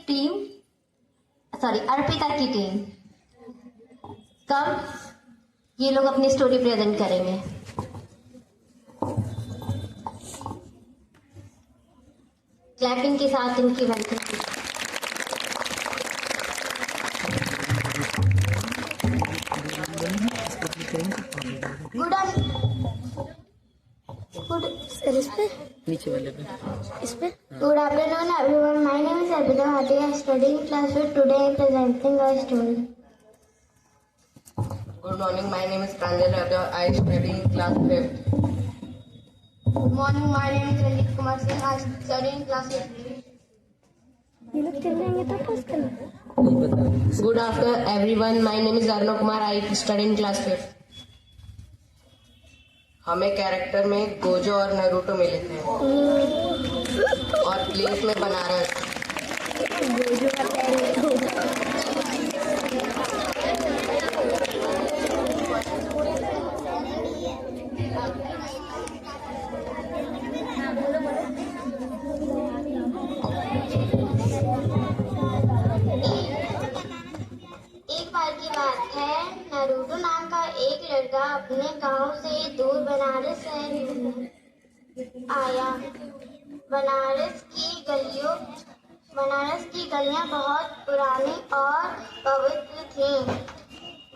Team, sorry Arpita की team, कब ये लोग अपनी स्टोरी प्रेजेंट करेंगे? क्लैपिंग के साथ इनकी welcome. Good afternoon, everyone. My name is Arpita Bhatia. I study in class 5. Today I am presenting a story. Good morning. My name is Pranjal Yadav. I study in class 5th. Good morning. My name is Ranjit Kumar Singh. I study in class 8. Good afternoon, everyone. My name is Arnav Kumar. I study in class 5th. हमें character में Gojo और Naruto मिले थे और place में बनारस। एक बार की बात है, नारुतो नाम का एक लड़का अपने गांव से दूर बनारस शहर में आया। बनारस की गलियां बहुत पुरानी और पवित्र थीं।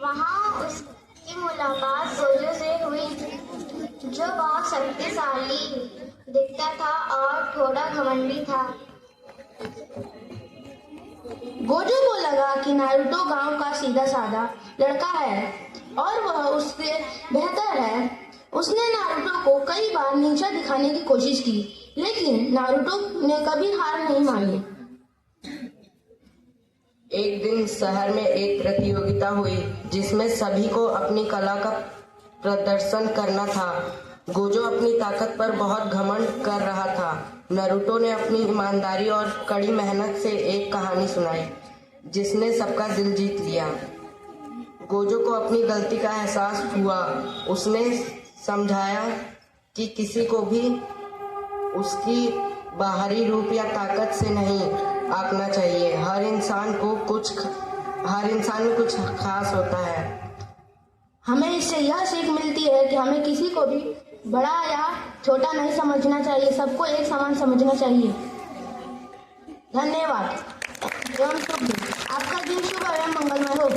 वहां उसकी मुलाकात गोजो से हुई, जो बहुत शक्तिशाली दिखता था और थोड़ा घमंडी था। गोजो को लगा कि नारुतो गांव का सीधा साधा लड़का है और वह उससे बेहतर है। उसने नारुतो को कई बार नीचा दिखाने की कोशिश की, लेकिन नारुतो ने कभी हार नहीं मानी। एक दिन शहर में एक प्रतियोगिता हुई जिसमें सभी को अपनी कला का प्रदर्शन करना था। गोजो अपनी ताकत पर बहुत घमंड कर रहा था। नारुतो ने अपनी ईमानदारी और कड़ी मेहनत से एक कहानी सुनाई जिसने सबका दिल जीत लिया। गोजो को अपनी गलती का एहसास हुआ। उसने समझाया कि किसी को भी उसकी बाहरी रूप या ताकत से नहीं आंकना चाहिए। हर इंसान में कुछ खास होता है। हमें इससे यह सीख मिलती है कि हमें किसी को भी बड़ा या छोटा नहीं समझना चाहिए, सबको एक समान समझना चाहिए। धन्यवाद एवं शुभ दिन। आपका दिन शुभ एवं मंगलमय हो।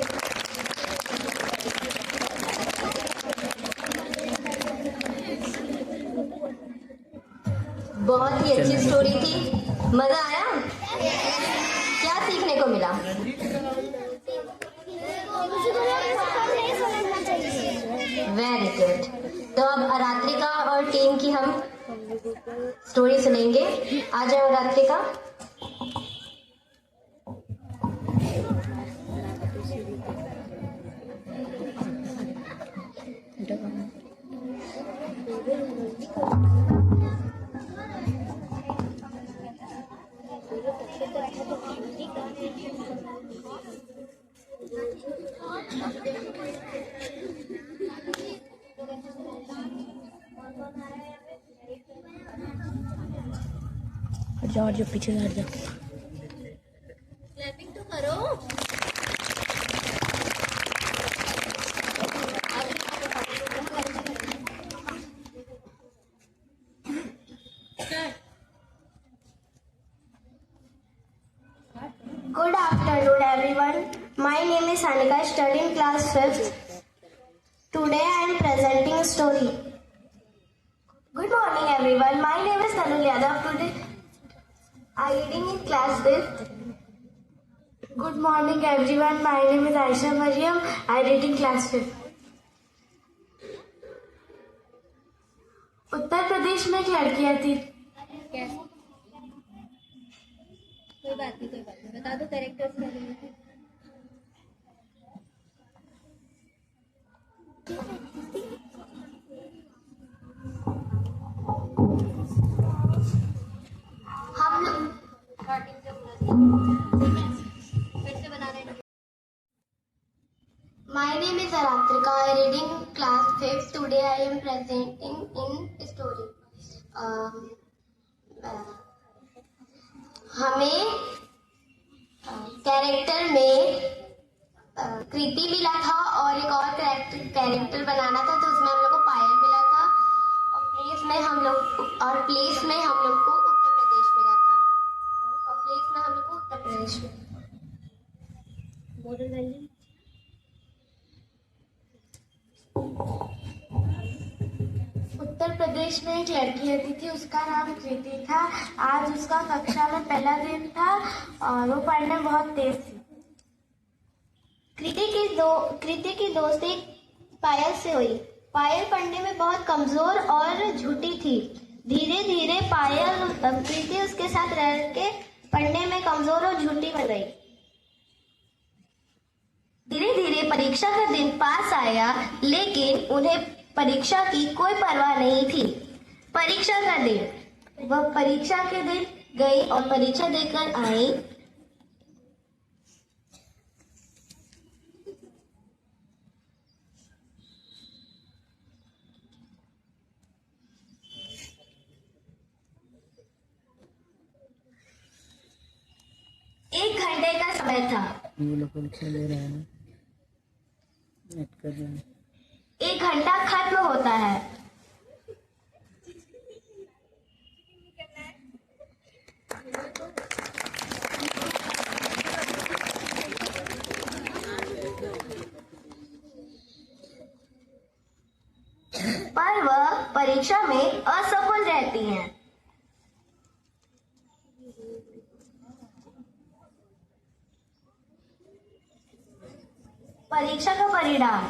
बहुत ही अच्छी स्टोरी थी, मजा आया? क्या सीखने को मिला? Very good. तो अब अरात्रिका और टीम की हम स्टोरी सुनेंगे। आ जाओ अरात्रिका। और जो पीछे हट जा। क्लैपिंग तो करो। Good afternoon, everyone. My name is Anika. I study in class 5th. Today I am presenting a story. Good morning, everyone. My name is Tanul Yadav. Today I am reading in class 5th. Good morning, everyone. My name is Aisha Mariam. I am reading class 5th. Uttar Pradesh में एक लड़कियां थी। कोई बात नहीं, बता दो characters का। हम लोग My name is Aratrika. I am reading class 5th. Today I am presenting in story. हमें कैरेक्टर में कृति मिला था और एक और कैरेक्टर बनाना था, तो उसमें हम लोग को पायल मिला था और प्लेस में हम लोग को उत्तर प्रदेश मिला था और प्लेस में हम लोग को उत्तर प्रदेश में। उत्तर प्रदेश में एक लड़की रहती थी, उसका नाम कृति था। आज उसका कक्षा में पहला दिन था और वो पढ़ने में बहुत तेज थी। कृति की दोस्ती पायल से हुई। पायल पढ़ने में बहुत कमजोर और झूठी थी। धीरे धीरे पायल कृति उसके साथ रह के पढ़ने में कमजोर और झूठी बन गई। धीरे धीरे परीक्षा का दिन पास आया, लेकिन उन्हें परीक्षा की कोई परवाह नहीं थी। परीक्षा का दिन, वह परीक्षा के दिन गई और परीक्षा देकर आई। एक घंटे का समय था। ये लोग परीक्षा ले रहे हैं ना, नेट कर रहे हैं। एक घंटा खत्म होता है। पर वह परीक्षा में असफल रहती हैं। परीक्षा का परिणाम,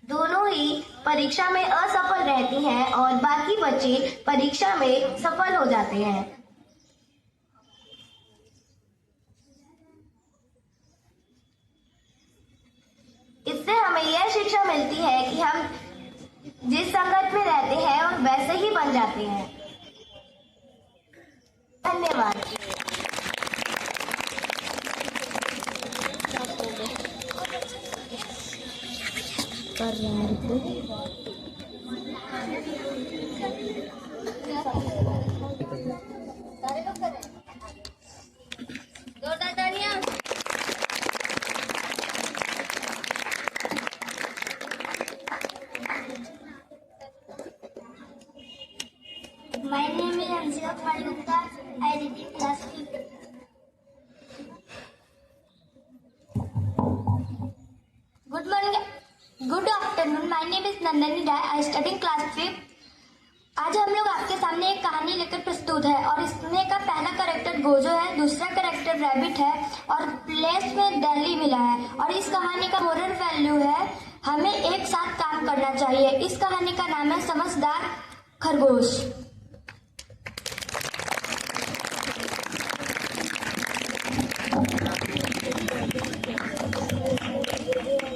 दोनों ही परीक्षा में असफल रहती हैं और बाकी बच्चे परीक्षा में सफल हो जाते हैं। इससे हमें यह शिक्षा मिलती है कि हम जिस संगत में रहते हैं और वैसे ही बन जाते हैं। धन्यवाद। कर रहे हैं report. My name is Anshika Kumar Gupta. I read in class 5th. Good morning. Good afternoon. My name is Nandani Rai. I study in class 5th. आज हम लोग आपके सामने एक कहानी लेकर प्रस्तुत है और इसमें का पहला कैरेक्टर गोजो है, दूसरा कैरेक्टर रैबिट है और प्लेस में दिल्ली मिला है। और इस कहानी का मोरल वैल्यू है हमें एक साथ काम करना चाहिए। इस कहानी का नाम है समझदार खरगोश।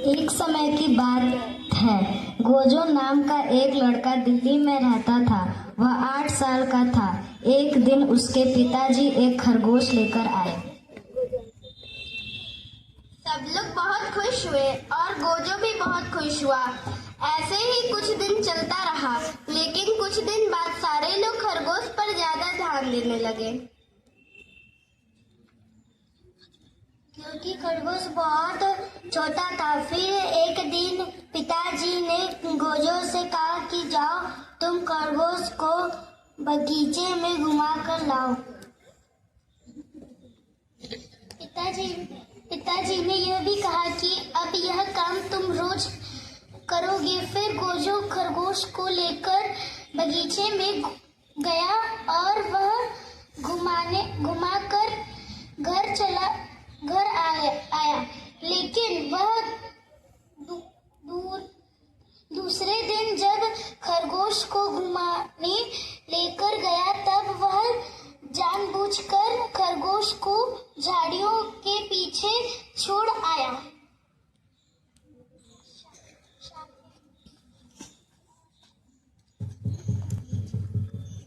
एक समय की बात है, गोजो नाम का एक लड़का दिल्ली में रहता था। वह 8 साल का था। एक दिन उसके पिताजी एक खरगोश लेकर आए। सब लोग बहुत खुश हुए और गोजो भी बहुत खुश हुआ। ऐसे ही कुछ दिन चलता रहा, लेकिन कुछ दिन बाद सारे लोग खरगोश पर ज्यादा ध्यान देने लगे, क्योंकि खरगोश बहुत छोटा था। फिर एक दिन पिताजी ने गोजो से कहा कि जाओ तुम खरगोश को बगीचे में घुमा कर लाओ। पिताजी ने यह भी कहा कि अब यह काम तुम रोज करोगे। फिर गोजो खरगोश को लेकर बगीचे में गया और वह घुमाकर घर आया, लेकिन वह दूसरे दिन जब खरगोश को घुमाने लेकर गया, तब वह जानबूझकर खरगोश को झाड़ियों के पीछे छोड़ आया।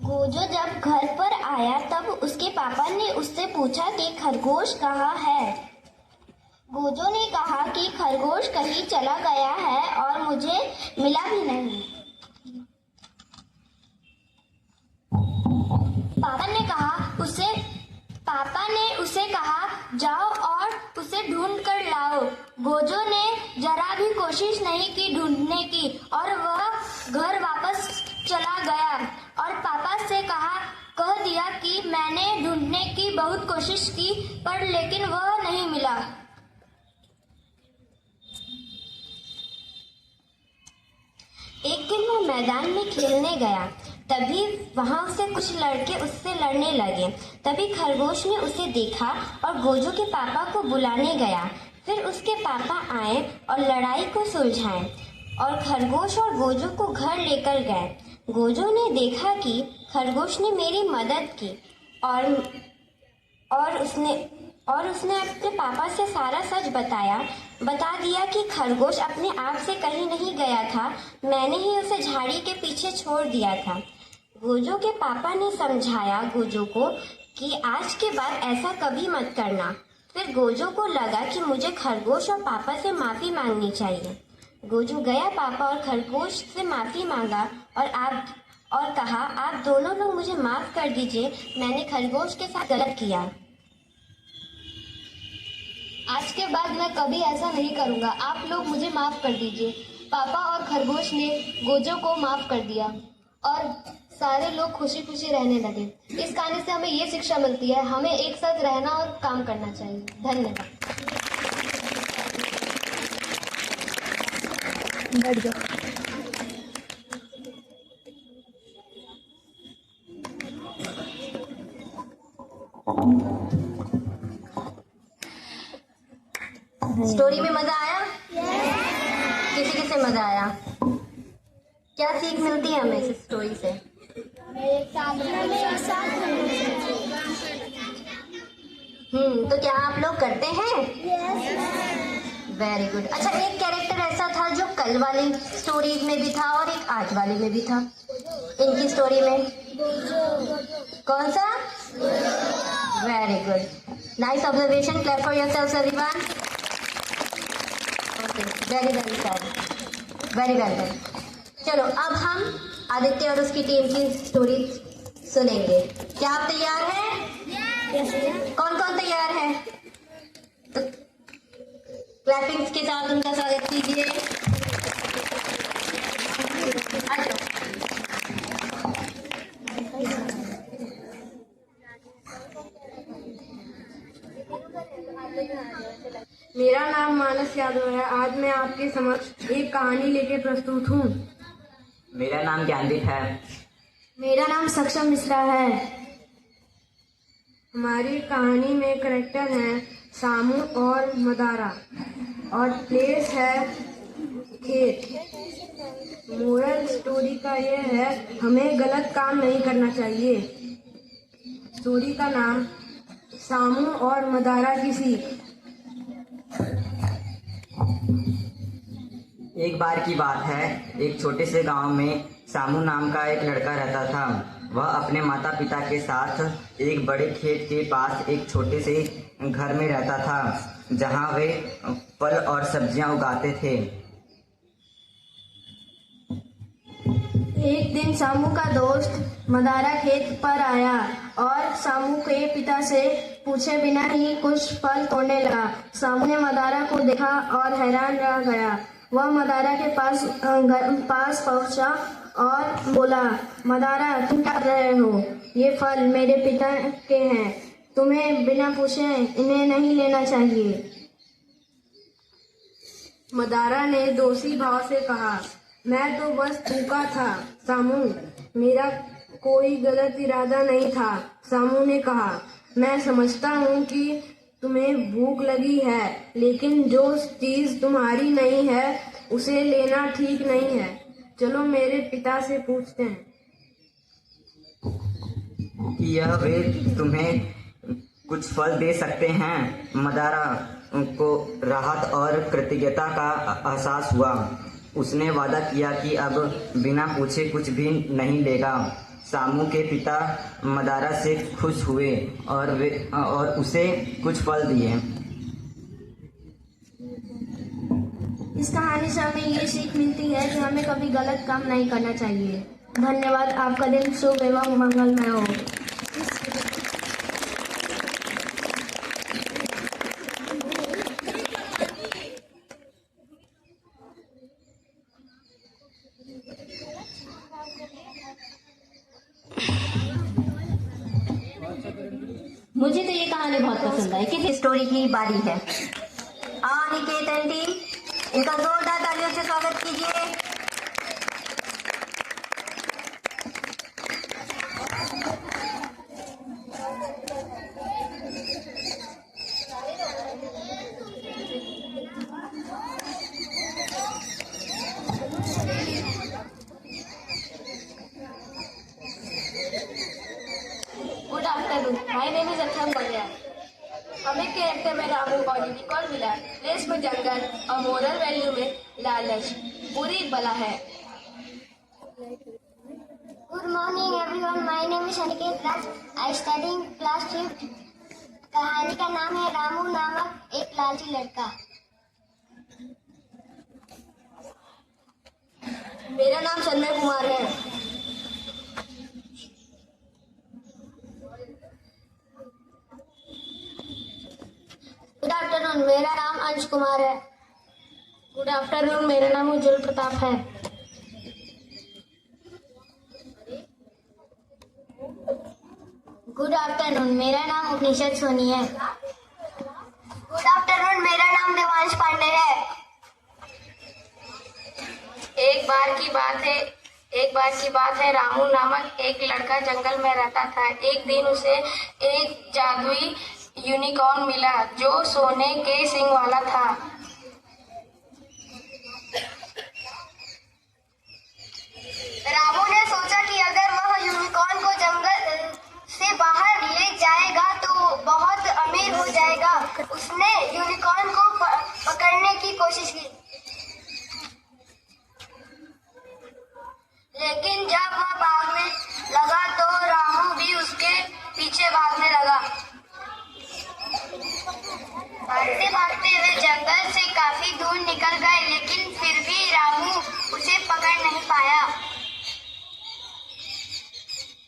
गोजो जब घर पर आया तब उसके पापा ने उससे पूछा कि खरगोश कहाँ है। गोजो ने कहा कि खरगोश कहीं चला गया है और मुझे मिला भी नहीं। पापा ने उसे कहा जाओ गोजो ने जरा भी कोशिश नहीं की ढूंढने की और वह घर वापस चला गया और पापा से कह दिया कि मैंने ढूंढने की बहुत कोशिश की पर लेकिन वह नहीं मिला। एक दिन वह मैदान में खेलने गया, तभी वहां उसे कुछ लड़के उससे लड़ने लगे। तभी खरगोश ने उसे देखा और गोजो के पापा को बुलाने गया। फिर उसके पापा आए और लड़ाई को सुलझाएं और खरगोश और गोजो को घर लेकर गए। गोजो ने देखा कि खरगोश ने मेरी मदद की और उसने अपने पापा से सारा सच बता दिया कि खरगोश अपने आप से कहीं नहीं गया था, मैंने ही उसे झाड़ी के पीछे छोड़ दिया था। गोजो के पापा ने समझाया गोजो को कि आज के बाद ऐसा कभी मत करना। फिर गोजो को लगा कि मुझे खरगोश और पापा से माफी मांगनी चाहिए। गोजो गया पापा और खरगोश से माफी मांगा और कहा, आप दोनों लोग मुझे माफ कर दीजिए, मैंने खरगोश के साथ गलत किया। आज के बाद मैं कभी ऐसा नहीं करूंगा, आप लोग मुझे माफ कर दीजिए। पापा और खरगोश ने गोजो को माफ कर दिया और सारे लोग खुशी खुशी रहने लगे। इस कहानी से हमें ये शिक्षा मिलती है, हमें एक साथ रहना और काम करना चाहिए। धन्यवाद। बैठ जाओ। स्टोरी में मजा आया? किसी किसे मजा आया? क्या सीख मिलती है हमें इस स्टोरी से? तो क्या आप लोग करते हैं? Very good. अच्छा, एक कैरेक्टर ऐसा था जो कल वाली स्टोरीज में भी था और एक आज वाली में भी था। इनकी स्टोरी में कौन सा? Very good, nice observation. Clap for yourselves everyone. Very well sir, very well done. चलो अब हम आदित्य और उसकी टीम की स्टोरी सुनेंगे। क्या आप तैयार हैं? कौन कौन तैयार है? तो क्लैपिंग्स के साथ उनका स्वागत कीजिए। मेरा नाम मानस यादव है। आज मैं आपके समक्ष एक कहानी लेके प्रस्तुत हूँ। मेरा नाम ज्ञानदीप है। मेरा नाम सक्षम मिश्रा है। हमारी कहानी में करेक्टर हैं सामू और मदारा और प्लेस है खेत। मोरल स्टोरी का ये है, हमें गलत काम नहीं करना चाहिए। स्टोरी का नाम सामू और मदारा की सीख। एक बार की बात है, एक छोटे से गांव में सामू नाम का एक लड़का रहता था। वह अपने माता पिता के साथ एक बड़े खेत के पास एक छोटे से घर में रहता था, जहां वे फल और सब्जियां उगाते थे। एक दिन सामू का दोस्त मदारा खेत पर आया और सामू के पिता से पूछे बिना ही कुछ फल तोड़ने लगा। सामू ने मदारा को देखा और हैरान रह गया। वह मदारा के पास पहुंचा और बोला, मदारा तुम क्या कर रहे हो? ये फल मेरे पिता के हैं, तुम्हें बिना पूछे इन्हें नहीं लेना चाहिए। मदारा ने दोषी भाव से कहा, मैं तो बस भूखा था सामू, मेरा कोई गलत इरादा नहीं था। सामू ने कहा, मैं समझता हूँ कि तुम्हें भूख लगी है, लेकिन जो चीज तुम्हारी नहीं है उसे लेना ठीक नहीं है। चलो मेरे पिता से पूछते हैं कि यह वे तुम्हें कुछ फल दे सकते हैं। मदारा को राहत और कृतज्ञता का एहसास हुआ। उसने वादा किया कि अब बिना पूछे कुछ भी नहीं लेगा। सामू के पिता मदारा से खुश हुए और उसे कुछ फल दिए। इस कहानी से हमें ये सीख मिलती है कि हमें कभी गलत काम नहीं करना चाहिए। धन्यवाद। आपका दिन शुभ एवं मंगलमय हो। मुझे तो ये कहानी बहुत पसंद आई। किस स्टोरी की बारी है? अनिकेत आंटी, इनका जोरदार तालियों से स्वागत कीजिए। Good afternoon, my name is अक्षम बलिया। हमें कैरेक्टर में रामू और यूनिकॉर्न मिला। प्लेस में जंगल और मोरल वैल्यू में लालच बुरी बला है। Good morning everyone, my name is Aniket Raj. I study in class 5th। कहानी का नाम है रामू नामक एक लालची लड़का। मेरा नाम सन्मय कुमार है। गुड आफ्टरनून, मेरा नाम अंश कुमार है। गुड आफ्टरनून, मेरा नाम उज्जवल प्रताप है। गुड आफ्टरनून, मेरा नाम उपनिषद सोनी है। गुड आफ्टरनून, मेरा नाम देवांश पांडे है। एक बार की बात है रामू नामक एक लड़का जंगल में रहता था। एक दिन उसे एक जादुई यूनिकॉर्न मिला जो सोने के सींग वाला था। रामू ने सोचा कि अगर वह यूनिकॉर्न को जंगल से बाहर ले जाएगा तो बहुत अमीर हो जाएगा। उसने यूनिकॉर्न को पकड़ने की कोशिश की, लेकिन जब वह भागने लगा तो रामू भी उसके पीछे भागने लगा। भागते भागते वे जंगल से काफी दूर निकल गए, लेकिन फिर भी रामू उसे पकड़ नहीं पाया।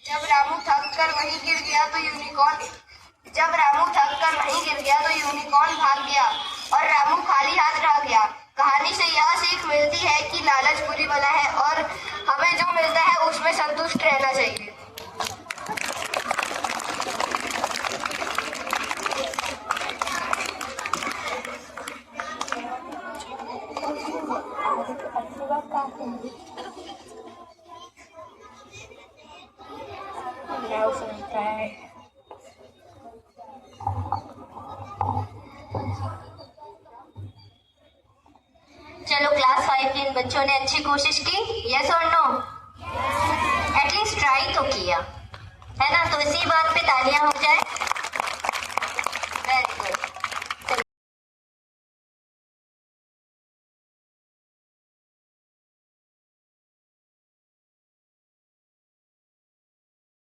जब रामू थक कर वहीं गिर गया तो यूनिकॉर्न भाग गया और रामू खाली हाथ रह गया। कहानी से यह सीख मिलती है कि लालच बुरी बला है और हमें जो मिलता है उसमें संतुष्ट रहना चाहिए। चलो क्लास 5 के इन बच्चों ने अच्छी कोशिश की, यस और नो? एटलीस्ट ट्राई तो किया, है ना? तो इसी बात पे तालियां हो जाए।